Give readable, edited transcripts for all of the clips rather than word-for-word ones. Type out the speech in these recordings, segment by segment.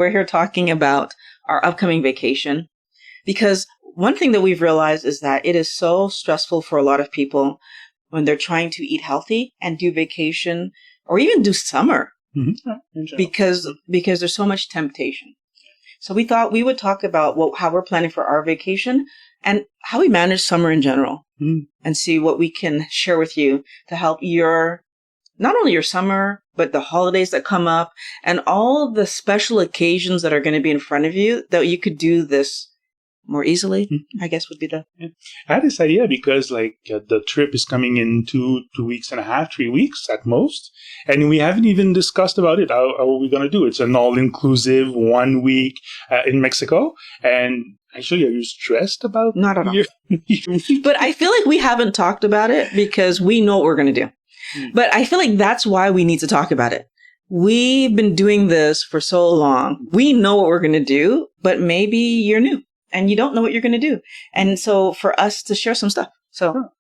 We're here talking about our upcoming vacation because one thing that we've realized is that it is so stressful for a lot of people when they're trying to eat healthy and do vacation or even do summer because there's so much temptation. So we thought we would talk about how we're planning for our vacation and how we manage summer in general and see what we can share with you to help not only your summer, but the holidays that come up and all of the special occasions that are going to be in front of you that you could do this more easily, I guess would be the... Yeah. I had this idea because the trip is coming in 2 weeks and a half, 3 weeks at most. And we haven't even discussed about it. How are we going to do it? It's an all-inclusive 1 week in Mexico. And actually, are you stressed about Not at all. But I feel like we haven't talked about it because we know what we're going to do. But I feel like that's why we need to talk about it. We've been doing this for so long. We know what we're going to do, but maybe you're new and you don't know what you're going to do. And so for us to share some stuff. So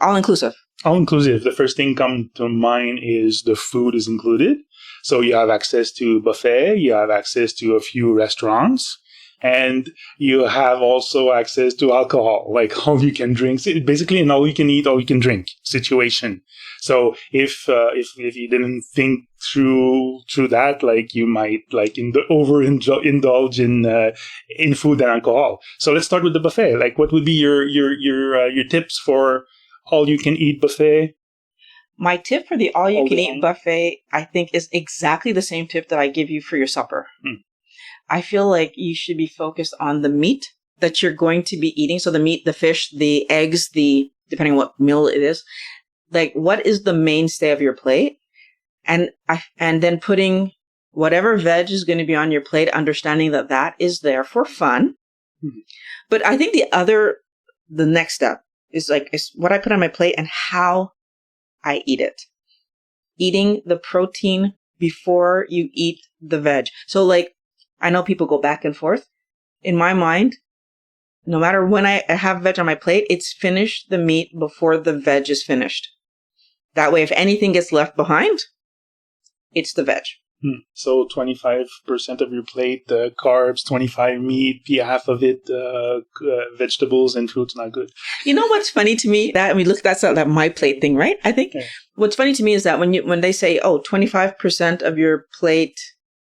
all inclusive. All inclusive. The first thing come to mind is the food is included. So you have access to buffet. You have access to a few restaurants. And you have also access to alcohol, like all you can drink, basically an all you can eat, all you can drink situation. So if you didn't think through that, like you might overindulge in food and alcohol. So let's start with the buffet. Like, what would be your tips for all you can eat buffet? My tip for the all you can eat buffet, I think, is exactly the same tip that I give you for your supper. I feel like you should be focused on the meat that you're going to be eating. So the meat, the fish, the eggs, depending on what meal it is, like what is the mainstay of your plate? And then putting whatever veg is going to be on your plate, understanding that is there for fun. But I think the next step is what I put on my plate and how I eat it. Eating the protein before you eat the veg. So I know people go back and forth. In my mind, no matter when I have veg on my plate, it's finish the meat before the veg is finished. That way, if anything gets left behind, it's the veg. So 25% of your plate, carbs, 25 meat, half of it, vegetables and fruits, not good. You know what's funny to me? That's that my plate thing, right? I think what's funny to me is that when they say, 25% of your plate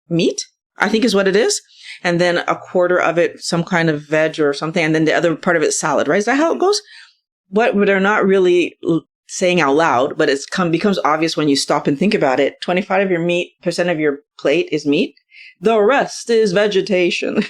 meat, I think is what it is. And then a quarter of it, some kind of veg or something. And then the other part of it, salad, right? Is that how it goes? What they're not really saying out loud, but becomes obvious when you stop and think about it. 25% of your plate is meat. The rest is vegetation.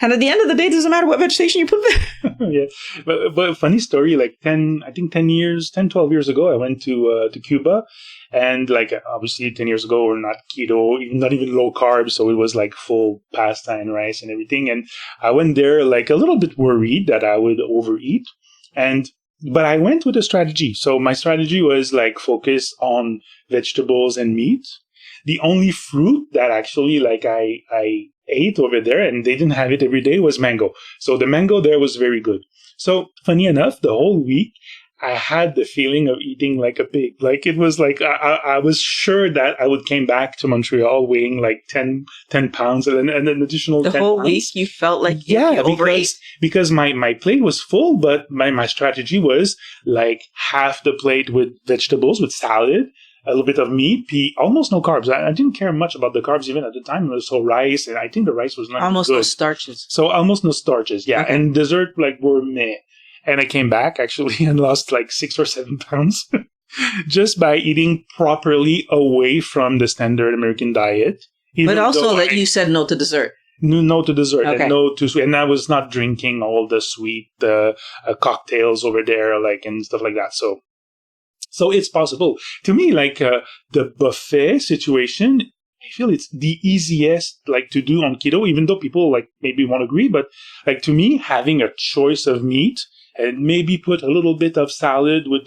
And at the end of the day, it doesn't matter what vegetation you put there. Yeah. But funny story, 12 years ago, I went to Cuba. And obviously 10 years ago, we're not keto, not even low carb. So it was full pasta and rice and everything. And I went there a little bit worried that I would overeat. But I went with a strategy. So my strategy was focus on vegetables and meat. The only fruit that actually I ate over there, and they didn't have it every day, was mango. So the mango there was very good. So funny enough, the whole week, I had the feeling of eating like a pig. It was I was sure that I would came back to Montreal weighing 10 pounds and an additional 10 pounds. The whole week you felt like you overate? Because my plate was full, but my strategy was half the plate with vegetables, with salad, a little bit of meat, almost no carbs. I didn't care much about the carbs even at the time. So rice, and I think the rice was not almost good. No starches. So almost no starches, yeah. Okay. And dessert were meh. And I came back actually and lost 6 or 7 pounds just by eating properly away from the standard American diet. But also you said no to dessert. No to dessert, okay. And no to sweet. And I was not drinking all the sweet cocktails over there, and stuff like that. So it's possible. To me, the buffet situation, I feel it's the easiest to do on keto, even though people maybe won't agree. But to me, having a choice of meat and maybe put a little bit of salad with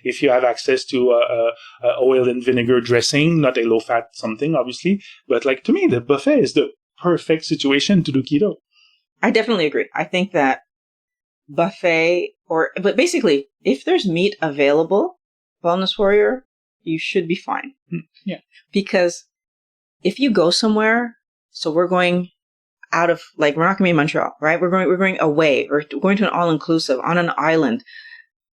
if you have access to oil and vinegar dressing, not a low fat something, obviously. But to me, the buffet is the perfect situation to do keto. I definitely agree. I think that buffet but basically, if there's meat available, Wellness Warrior, you should be fine. Yeah. Because if you go somewhere So we're going out of, like, we're not going to be in Montreal, right? We're going away. We're going to an all-inclusive on an island.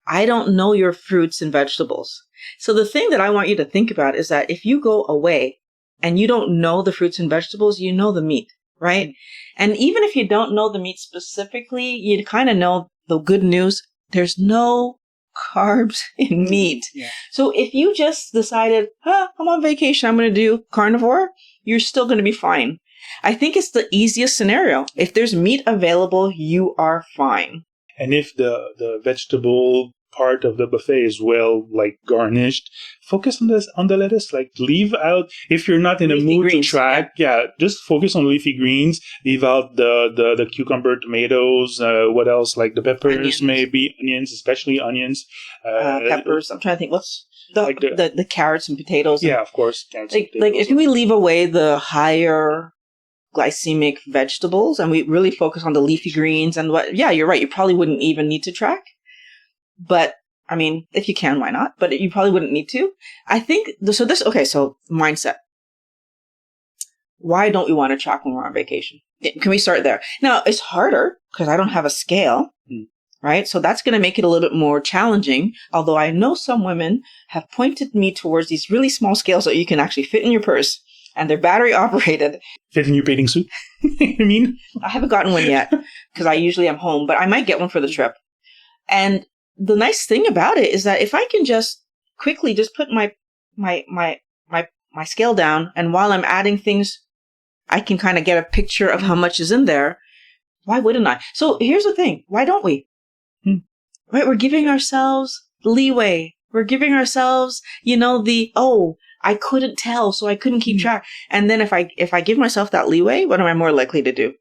I don't know your fruits and vegetables. So the thing that I want you to think about is that if you go away and you don't know the fruits and vegetables, you know the meat, right? And even if you don't know the meat specifically, you kind of know the good news. There's no carbs in meat. Yeah. So if you just decided, I'm on vacation, I'm going to do carnivore, you're still going to be fine. I think it's the easiest scenario. If there's meat available, you are fine. And if the vegetable part of the buffet is well, like, garnished, focus on the lettuce. Like, leave out, if you're not in Leafy a mood greens, to track, just focus on leafy greens. Leave out the cucumber, tomatoes, what else? Like the peppers, Onions. maybe onions, especially onions. Peppers. I'm trying to think. What's the carrots and potatoes? Yeah, of course. Like if we leave away the higher glycemic vegetables and we really focus on the leafy greens and you're right. You probably wouldn't even need to track. But I mean, if you can, why not? But you probably wouldn't need to. I think so mindset. Why don't we want to track when we're on vacation? Can we start there? Now, it's harder because I don't have a scale, right? So that's going to make it a little bit more challenging. Although I know some women have pointed me towards these really small scales that you can actually fit in your purse and they're battery operated. Fit in your bathing suit? I mean? I haven't gotten one yet because I usually am home, but I might get one for the trip. And the nice thing about it is that if I can just quickly just put my scale down, and while I'm adding things, I can kind of get a picture of how much is in there. Why wouldn't I? So here's the thing. Why don't we? Right? We're giving ourselves leeway. We're giving ourselves, I couldn't tell, so I couldn't keep track. And then if I give myself that leeway, what am I more likely to do?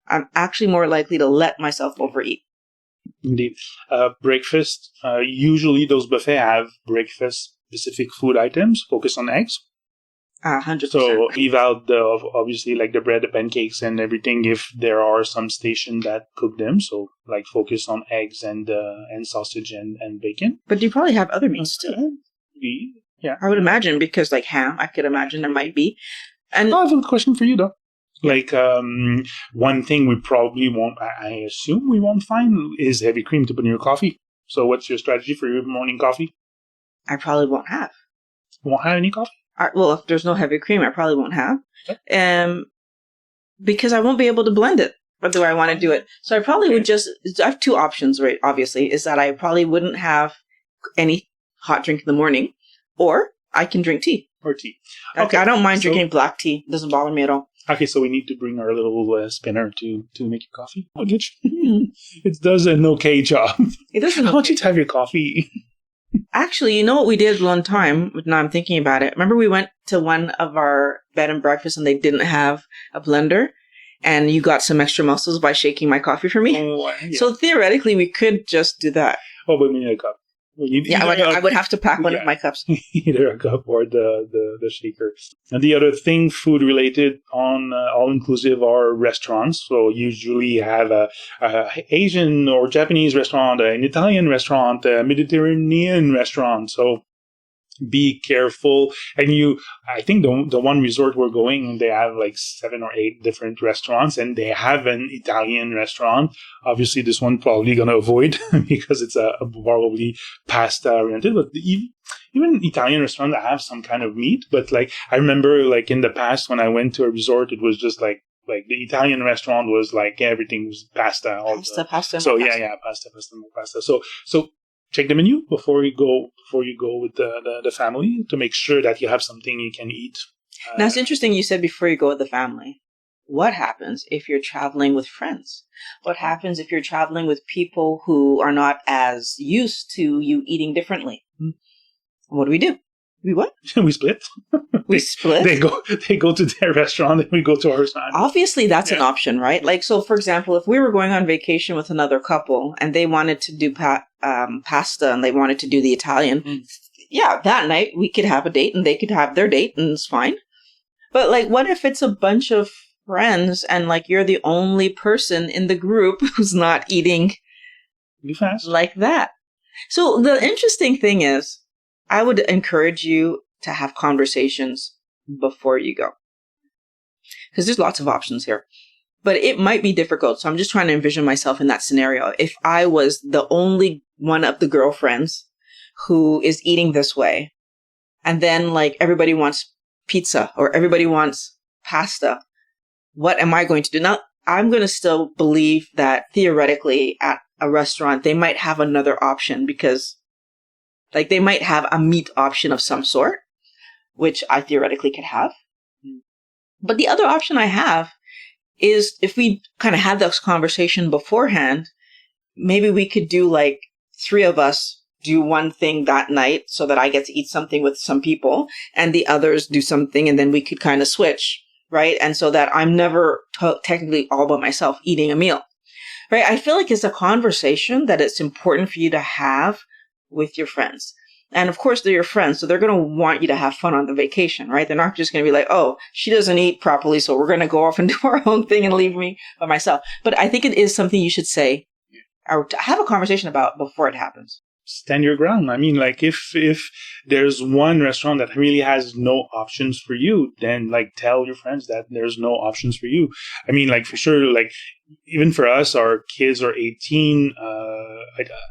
I'm actually more likely to let myself overeat. Indeed. Breakfast. Usually those buffets have breakfast-specific food items. Focus on eggs. 100%. So leave out obviously like the bread, the pancakes, and everything if there are some stations that cook them. So like focus on eggs and sausage and bacon. But you probably have other meats too. Yeah. I would imagine, because like ham, I could imagine there might be. And I have a question for you though. Like, one thing we probably won't, I assume we won't find is heavy cream to put in your coffee. So what's your strategy for your morning coffee? I probably won't have. Won't have any coffee? Well, if there's no heavy cream, I probably won't have. Because I won't be able to blend it, whether I want to do it. So I probably would I have two options, right? Obviously, is that I probably wouldn't have any hot drink in the morning, or I can drink tea. Or tea. Okay, I don't mind drinking black tea. It doesn't bother me at all. Okay, so we need to bring our little spinner to make your coffee. It does an okay job. It doesn't. I want you to have your coffee. Actually, you know what we did one time? Now I'm thinking about it. Remember we went to one of our bed and breakfasts and they didn't have a blender? And you got some extra muscles by shaking my coffee for me? Oh, yeah. So theoretically, we could just do that. Oh, but we need a cup. I would have to pack one of my cups. Either a cup or the shaker. And the other thing, food related on all-inclusive are restaurants. So usually you have a Asian or Japanese restaurant, an Italian restaurant, a Mediterranean restaurant. So be careful. And I think the one resort we're going, they have like 7 or 8 different restaurants, and they have an Italian restaurant. Obviously, this one probably going to avoid because it's a probably pasta oriented. But even Italian restaurants have some kind of meat. But like I remember, like in the past when I went to a resort, it was just like the Italian restaurant was like everything was pasta. Pasta. So pasta. So check the menu before you go with the family to make sure that you have something you can eat. Now, it's interesting you said before you go with the family. What happens if you're traveling with friends? What happens if you're traveling with people who are not as used to you eating differently? What do? We what? We split. We split? They go to their restaurant and we go to our restaurant. Obviously, that's an option, right? Like, so for example, if we were going on vacation with another couple and they wanted to do pasta and they wanted to do the Italian, that night we could have a date and they could have their date and it's fine. But like, what if it's a bunch of friends and like you're the only person in the group who's not eating like that? So the interesting thing is, I would encourage you to have conversations before you go. because there's lots of options here. But it might be difficult. So I'm just trying to envision myself in that scenario. If I was the only one of the girlfriends who is eating this way, and then like everybody wants pizza or everybody wants pasta, what am I going to do? Now, I'm going to still believe that theoretically at a restaurant, they might have another option because like they might have a meat option of some sort, which I theoretically could have. But the other option I have is if we kind of had this conversation beforehand, maybe we could do like 3 of us do one thing that night so that I get to eat something with some people and the others do something and then we could kind of switch, right? And so that I'm never technically all by myself eating a meal, right? I feel like it's a conversation that it's important for you to have with your friends. And of course, they're your friends, so they're going to want you to have fun on the vacation, right? They're not just going to be like, oh, she doesn't eat properly, so we're going to go off and do our own thing and leave me by myself. But I think it is something you should say or have a conversation about before it happens. Stand your ground. I mean, like if there's one restaurant that really has no options for you, then like tell your friends that there's no options for you. I mean, like for sure, like even for us, our kids are 18.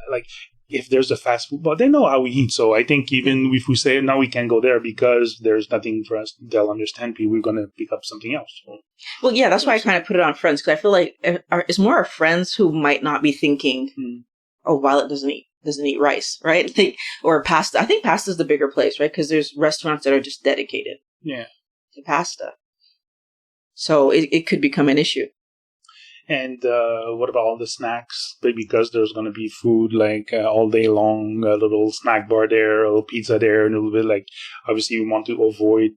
Like if there's a fast food, but they know how we eat. So I think even if we say no, we can't go there because there's nothing for us, they'll understand. We're going to pick up something else. So, well, yeah, that's why I kind of put it on friends because I feel like it's more our friends who might not be thinking, oh, Violet doesn't eat rice, right? Or pasta. I think pasta is the bigger place, right? Because there's restaurants that are just dedicated to pasta. So it could become an issue. And what about all the snacks? Because there's going to be food like all day long, a little snack bar there, a little pizza there, and a little bit like, obviously you want to avoid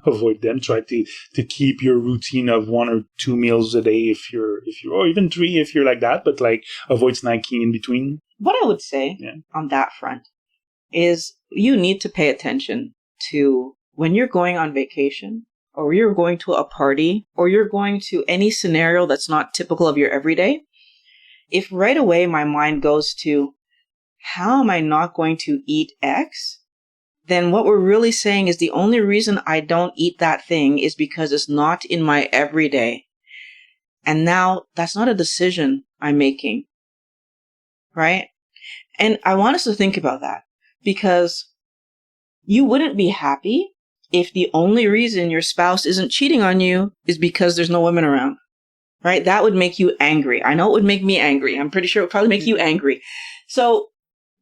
avoid them. Try to keep your routine of 1 or 2 meals a day if you're, or even 3 if you're like that, but like avoid snacking in between. What I would say on that front is you need to pay attention to when you're going on vacation or you're going to a party or you're going to any scenario that's not typical of your everyday. If right away my mind goes to, how am I not going to eat X? Then what we're really saying is the only reason I don't eat that thing is because it's not in my everyday. And now that's not a decision I'm making. Right? And I want us to think about that because you wouldn't be happy if the only reason your spouse isn't cheating on you is because there's no women around, right? That would make you angry. I know it would make me angry. I'm pretty sure it would probably make you angry. So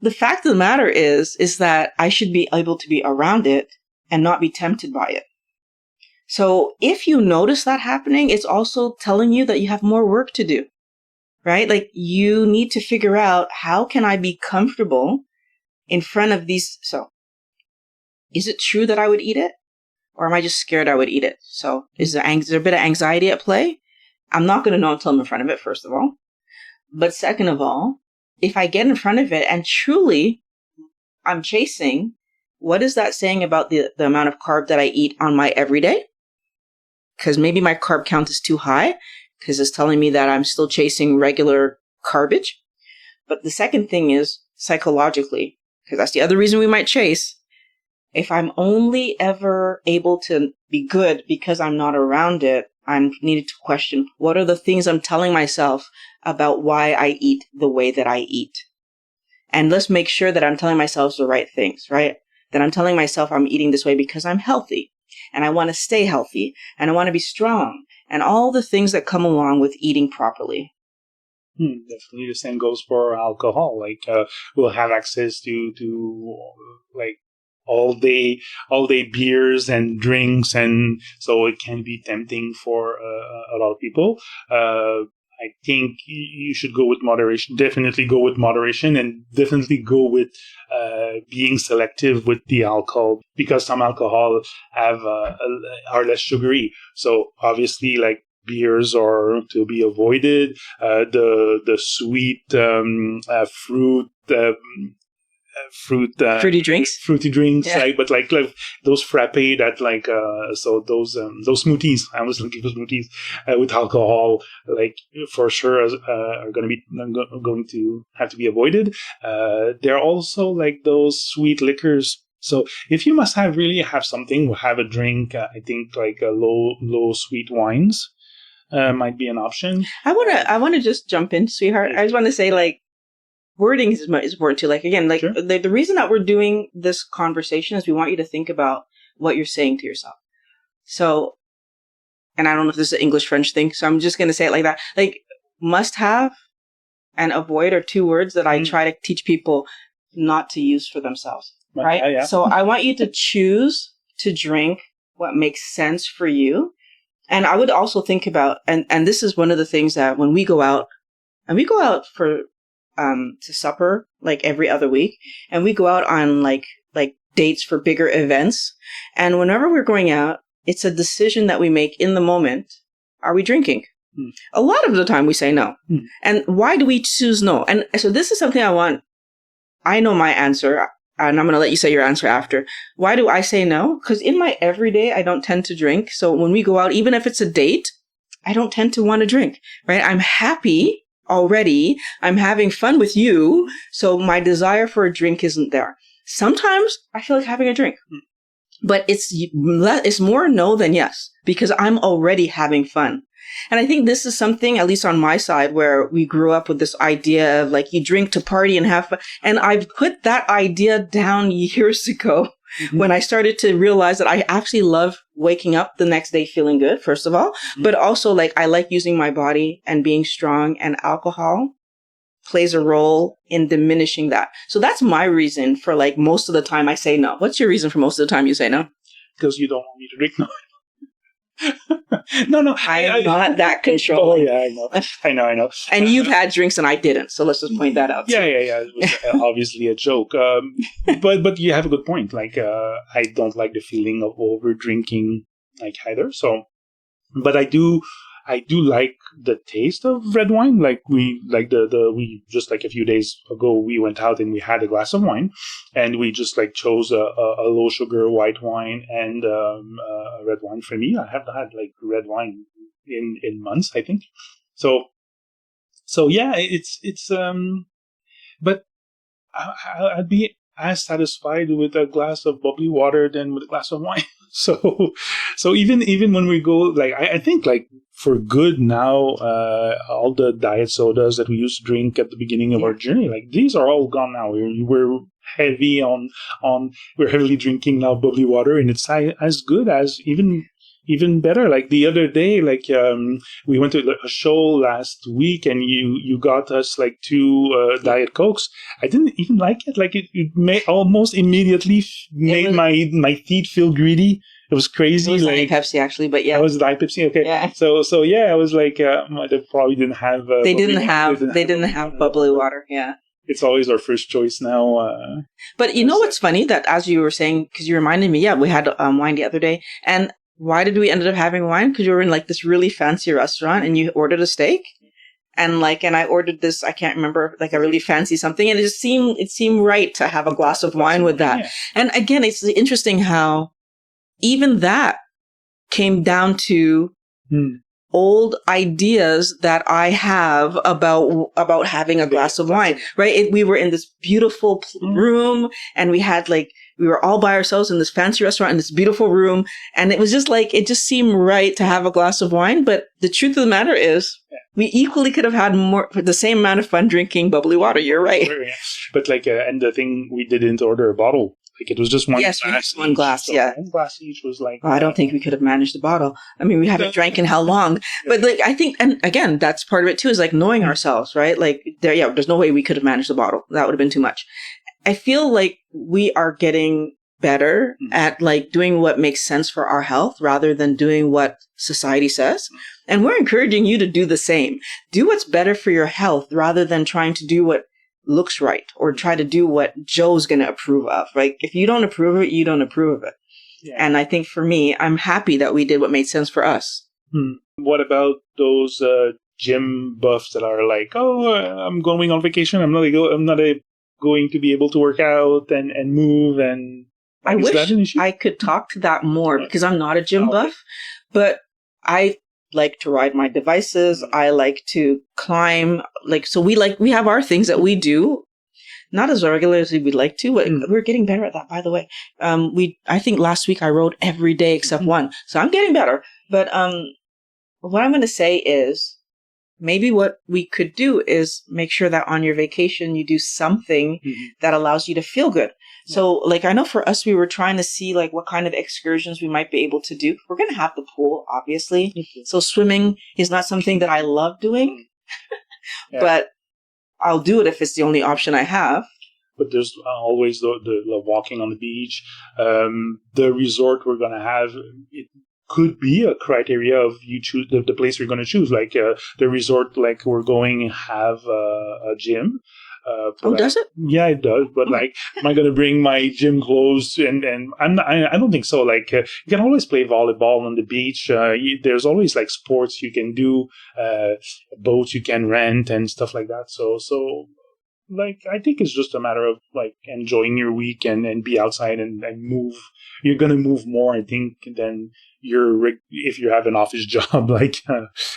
the fact of the matter is that I should be able to be around it and not be tempted by it. So if you notice that happening, it's also telling you that you have more work to do. Right? Like you need to figure out how can I be comfortable in front of these. So is it true that I would eat it or am I just scared I would eat it? So is there a bit of anxiety at play? I'm not going to know until I'm in front of it, first of all. But second of all, if I get in front of it and truly I'm chasing, what is that saying about the amount of carb that I eat on my everyday? Because maybe my carb count is too high. Because it's telling me that I'm still chasing regular garbage. But the second thing is psychologically, because that's the other reason we might chase. If I'm only ever able to be good because I'm not around it, I'm needed to question what are the things I'm telling myself about why I eat the way that I eat. And let's make sure that I'm telling myself the right things, right? That I'm telling myself I'm eating this way because I'm healthy and I want to stay healthy and I want to be strong. And all the things that come along with eating properly. Definitely the same goes for alcohol. Like we'll have access to like all day beers and drinks, and so it can be tempting for a lot of people. I think you should go with moderation. Definitely go with moderation, and definitely go with being selective with the alcohol, because some alcohol are less sugary. So obviously, like beers are to be avoided. The sweet fruity drinks, yeah. like, but like those frappe that like so those smoothies. I was looking for smoothies with alcohol, like for sure are going to have to be avoided. There are also like those sweet liquors So if you must really have something, have a drink. I think like a low sweet wines might be an option. I wanna just jump in, sweetheart. I just want to say, like, wording is important too. Like, again, like, Sure. the reason that we're doing this conversation is we want you to think about what you're saying to yourself. So, and I don't know if this is an English-French thing, so I'm just going to say it like that. Like, must have and avoid are two words that I try to teach people not to use for themselves. Right? Yeah. So I want you to choose to drink what makes sense for you. And I would also think about, and this is one of the things that when we go out, and we go out for, to supper, like every other week, and we go out on like dates for bigger events. And whenever we're going out, it's a decision that we make in the moment. Are we drinking? A lot of the time we say no. And why do we choose no? And so this is something I know my answer, and I'm going to let you say your answer after. Why do I say no? Because in my everyday, I don't tend to drink. So when we go out, even if it's a date, I don't tend to want to drink, right? I'm happy already. I'm having fun with you. So my desire for a drink isn't there. Sometimes I feel like having a drink, but it's more no than yes, because I'm already having fun. And I think this is something, at least on my side, where we grew up with this idea of like, you drink to party and have fun. And I've put that idea down years ago when I started to realize that I actually love waking up the next day feeling good, first of all, but also like I like using my body and being strong, and alcohol plays a role in diminishing that. So that's my reason for like most of the time I say no. What's your reason for most of the time you say no? Because you don't want me to drink no. No. I'm not that controlling. Oh yeah, I know. And you've had drinks and I didn't, so let's just point that out. Yeah. It was obviously a joke. But you have a good point. Like, I don't like the feeling of over drinking, like either. So, but I do like the taste of red wine. Like we just like a few days ago we went out and we had a glass of wine, and we just like chose a low sugar white wine and a red wine. For me, I haven't had like red wine in months, I think. So yeah, it's but I'd be as satisfied with a glass of bubbly water than with a glass of wine. So even when we go, like, I think like for good now, all the diet sodas that we used to drink at the beginning of our journey, like these are all gone now. We're heavy we're heavily drinking now bubbly water, and it's as good as even better. Like the other day, like we went to a show last week, and you got us like 2 Diet Cokes. I didn't even like it. Like it almost immediately made my teeth feel greedy. It was crazy. It was like Diet Pepsi, actually, but yeah. That was Diet Pepsi. Okay. Yeah. So yeah, I was like, they probably didn't have. They didn't have bubbly water. Yeah. It's always our first choice now. But you know what's funny? That as you were saying, because you reminded me, we had wine the other day, and why did we end up having wine? Because we were in like this really fancy restaurant, and you ordered a steak, and I ordered this, I can't remember, like a really fancy something, and it seemed right to have a glass of wine with that. Yeah. And again, it's interesting how even that came down to old ideas that I have about having a glass of wine, right? We were in this beautiful room, and we were all by ourselves in this fancy restaurant in this beautiful room. And it was just like, it just seemed right to have a glass of wine. But the truth of the matter is, we equally could have had the same amount of fun drinking bubbly water. You're right. But and the thing, we didn't order a bottle. Like it was just one glass. Yes, one glass, so yeah. One glass each was like... I don't think we could have managed the bottle. I mean, we haven't drank in how long? But like, I think, and again, that's part of it too, is like knowing ourselves, right? Like there's no way we could have managed the bottle. That would have been too much. I feel like we are getting better at like doing what makes sense for our health rather than doing what society says. And we're encouraging you to do the same. Do what's better for your health rather than trying to do what looks right or try to do what Joe's going to approve of. Like if you don't approve of it, you don't approve of it. Yeah. And I think for me, I'm happy that we did what made sense for us. What about those gym buffs that are like, I'm going on vacation. I'm not going to be able to work out and move. And I wish I could talk to that more because I'm not a gym buff, but I like to ride my devices. I like to climb. So we have our things that we do. not as regular as we'd like to. We're getting better at that, by the way. I think last week I rode every day except one. So I'm getting better. But what I'm going to say is maybe what we could do is make sure that on your vacation you do something that allows you to feel good. So like I know for us, we were trying to see like what kind of excursions we might be able to do. We're going to have the pool, obviously. So swimming is not something that I love doing, but I'll do it if it's the only option I have. But there's always the walking on the beach. The resort we're going to have, it could be a criteria of you choose the place you're going to choose. Like the resort, like we're going to have a gym. Does it? Yeah, it does. But like, am I going to bring my gym clothes? And I don't think so. Like, you can always play volleyball on the beach. There's always like sports you can do, boats you can rent and stuff like that. So like, I think it's just a matter of like enjoying your week and be outside and move. You're going to move more, I think, than if you have an office job. Like,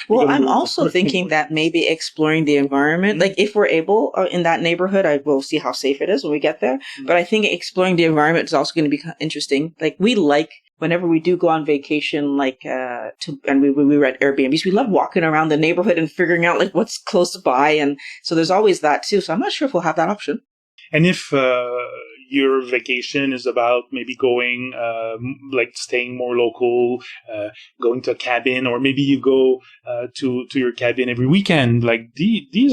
well, I'm also thinking that maybe exploring the environment, like if we're able in that neighborhood, I will see how safe it is when we get there. But I think exploring the environment is also going to be interesting. Like we like whenever we do go on vacation, like and we rent Airbnbs, we love walking around the neighborhood and figuring out like what's close by, and so there's always that too. So I'm not sure if we'll have that option. And if your vacation is about maybe going, like staying more local, going to a cabin, or maybe you go to your cabin every weekend, like these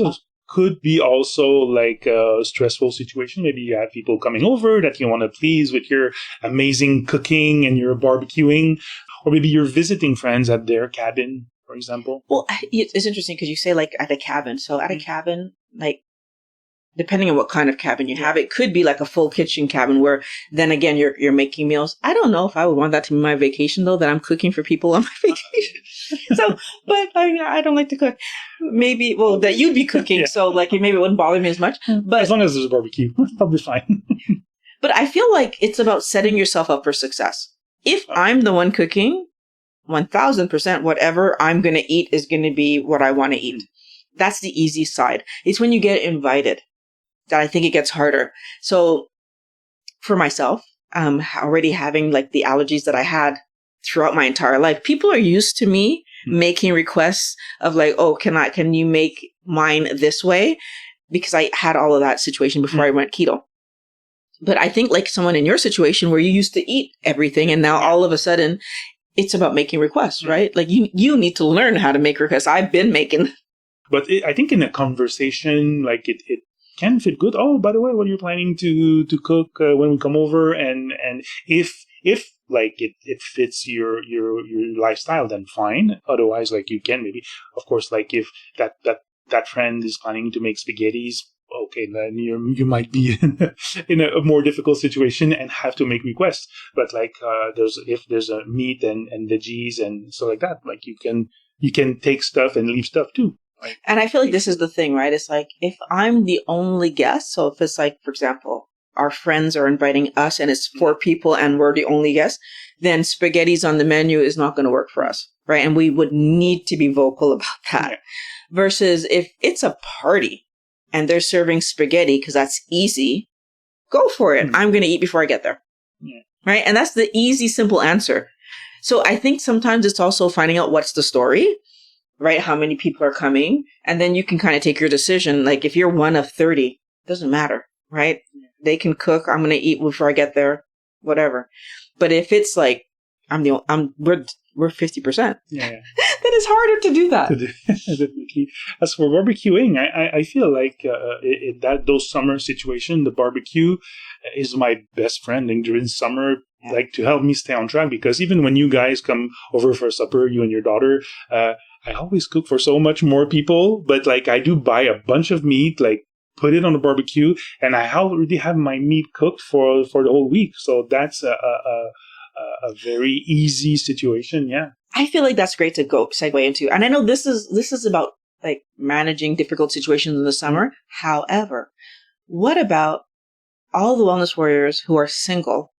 could be also like a stressful situation. Maybe you have people coming over that you want to please with your amazing cooking and your barbecuing, or maybe you're visiting friends at their cabin, for example. Well, it's interesting because you say like at a cabin. So at a cabin, like, depending on what kind of cabin you have, it could be like a full kitchen cabin where then again, you're making meals. I don't know if I would want that to be my vacation though, that I'm cooking for people on my vacation. So, but I don't like to cook. Maybe, well, that you'd be cooking. So like, maybe it wouldn't bother me as much, but as long as there's a barbecue, I'll be fine. But I feel like it's about setting yourself up for success. If I'm the one cooking, 1000%, whatever I'm going to eat is going to be what I want to eat. That's the easy side. It's when you get invited that I think it gets harder. So for myself, already having like the allergies that I had throughout my entire life, people are used to me making requests of like, oh, can you make mine this way? Because I had all of that situation before I went keto. But I think like someone in your situation where you used to eat everything and now all of a sudden it's about making requests, right? Like you need to learn how to make requests. I've been making. But I think in a conversation, like it can fit good. Oh, by the way, what are you planning to cook when we come over? And if like it fits your lifestyle, then fine. Otherwise, like you can maybe, of course, like if that friend is planning to make spaghettis, okay, then you might be in a more difficult situation and have to make requests. But like if there's a meat and veggies and stuff like that, like you can take stuff and leave stuff too. Right. And I feel like this is the thing, right? It's like if I'm the only guest, so if it's like, for example, our friends are inviting us and it's 4 people and we're the only guests, then spaghettis on the menu is not going to work for us, right? And we would need to be vocal about that. Yeah. Versus if it's a party and they're serving spaghetti because that's easy, go for it. I'm going to eat before I get there, right? And that's the easy, simple answer. So I think sometimes it's also finding out what's the story, right? How many people are coming? And then you can kind of take your decision. Like if you're one of 30, doesn't matter, right? They can cook. I'm going to eat before I get there, whatever. But if it's like, we're 50%. Yeah. Then it's harder to do that. Definitely. As for barbecuing, I feel like those summer situations, the barbecue is my best friend. And during summer, like to help me stay on track, because even when you guys come over for supper, you and your daughter, I always cook for so much more people, but like I do buy a bunch of meat, like put it on the barbecue, and I already have my meat cooked for the whole week. So that's a very easy situation. Yeah. I feel like that's great to segue into. And I know this is about like managing difficult situations in the summer. However, what about all the wellness warriors who are single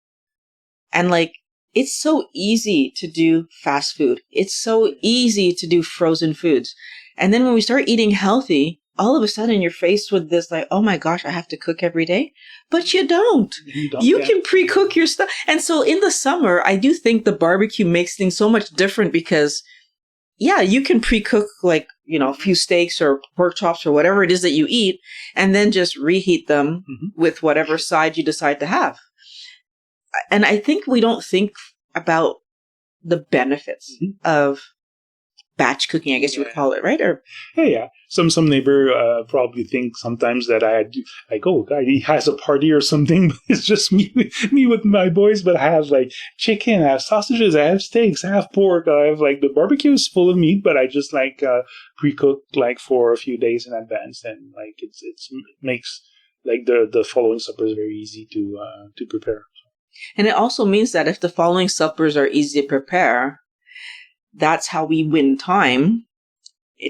and like, it's so easy to do fast food. It's so easy to do frozen foods. And then when we start eating healthy, all of a sudden you're faced with this like, oh my gosh, I have to cook every day. But you don't. You can pre-cook your stuff. And so in the summer, I do think the barbecue makes things so much different because, yeah, you can pre-cook like, a few steaks or pork chops or whatever it is that you eat, and then just reheat them with whatever side you decide to have. And I think we don't think about the benefits of batch cooking, I guess you would call it, right? Or yeah. Some neighbor probably think sometimes that I had like, oh, God, he has a party or something. It's just me with my boys, but I have like chicken, I have sausages, I have steaks, I have pork, I have like the barbecue is full of meat, but I just like pre-cook like for a few days in advance, and like it makes like the following suppers very easy to prepare. And it also means that if the following suppers are easy to prepare, that's how we win time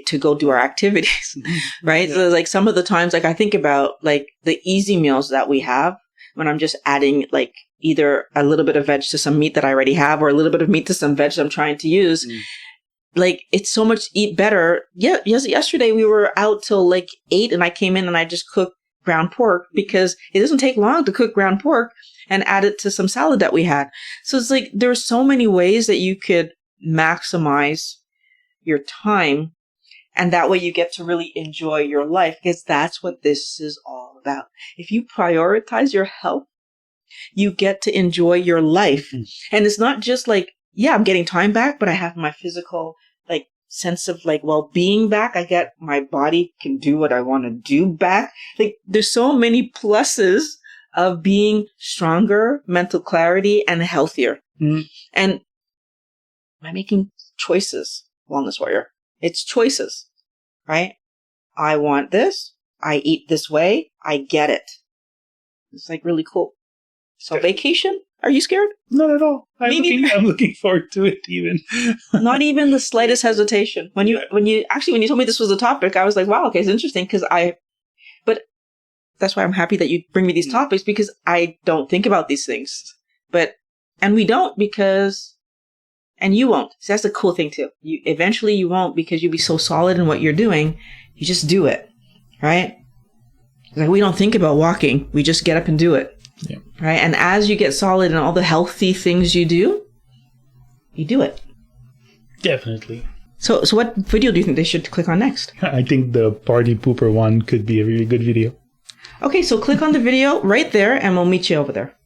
to go do our activities, right? Yeah. So like some of the times, like I think about like the easy meals that we have when I'm just adding like either a little bit of veg to some meat that I already have or a little bit of meat to some veg that I'm trying to use. Like it's so much better. Yeah. Yesterday we were out till like 8 and I came in and I just cooked ground pork because it doesn't take long to cook ground pork and add it to some salad that we had. So it's like there's so many ways that you could maximize your time, and that way you get to really enjoy your life, because that's what this is all about. If you prioritize your health, you get to enjoy your life. And it's not just like, yeah, I'm getting time back, but I have my physical like sense of like well-being back. I get my body can do what I want to do back. Like there's so many pluses of being stronger, mental clarity, and healthier. And by making choices, Wellness Warrior. It's choices, right? I want this. I eat this way. I get it. It's like really cool. So vacation? Are you scared? Not at all. I'm looking forward to it even. Not even the slightest hesitation. When you told me this was a topic, I was like, wow, okay, it's interesting but that's why I'm happy that you bring me these topics, because I don't think about these things. And we don't and you won't. So that's the cool thing too. Eventually you won't, because you'll be so solid in what you're doing. You just do it, right? Like we don't think about walking. We just get up and do it, right? And as you get solid in all the healthy things you do it. Definitely. So what video do you think they should click on next? I think the party pooper one could be a really good video. Okay, so click on the video right there and we'll meet you over there.